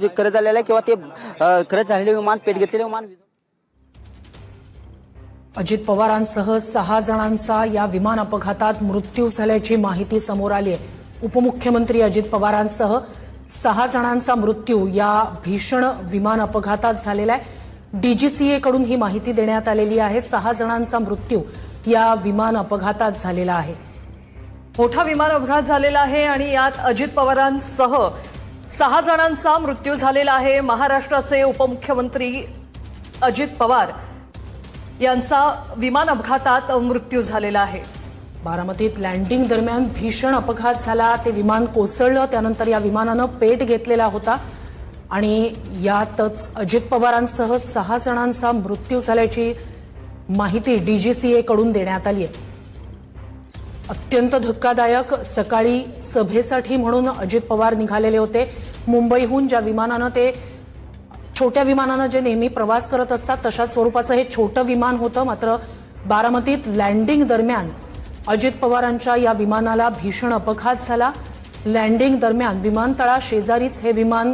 जे खरं झालेलं आहे किंवा ते खरंच झालेले विमान पेट घेतलेले विमान। अजित पवारांसह 6 जणांचा या विमान अपघातात मृत्यू झाल्याची माहिती समोर आली आहे। उपमुख्यमंत्री अजित पवारांसह 6 जणांचा मृत्यू या भीषण विमान अपघातात झालेला आहे। डीजीसीए कडून ही माहिती देण्यात आलेली आहे। 6 जणांचा मृत्यू या विमान अपघातात झालेला आहे। मोठा विमान अपघात झालेला आहे आणि यात अजित पवारांसह 6 जणांचा मृत्यू झालेला आहे। महाराष्ट्राचे उपमुख्यमंत्री अजित पवार यांचा विमान अपघातात मृत्यू झालेला आहे। बारामतीत लँडिंग दरम्यान भीषण अपघात झाला। ते विमान कोसळलं, त्यानंतर या विमानानं पेट घेतलेला होता आणि यातच अजित पवारांसह 6 जणांचा मृत्यू झाल्याची माहिती डीजीसीए कडून देण्यात आली आहे। अत्यंत धक्कादायक। सकाळी सभेसाठी म्हणून अजित पवार निघालेले होते मुंबईहून। ज्या विमानानं ते छोट्या विमानानं जे नेहमी प्रवास करत असतात तशा स्वरूपाचं हे छोटं विमान होतं। मात्र बारामतीत लँडिंग दरम्यान अजित पवारांच्या या विमानाला भीषण अपघात झाला। लँडिंग दरम्यान विमानतळा शेजारीच हे विमान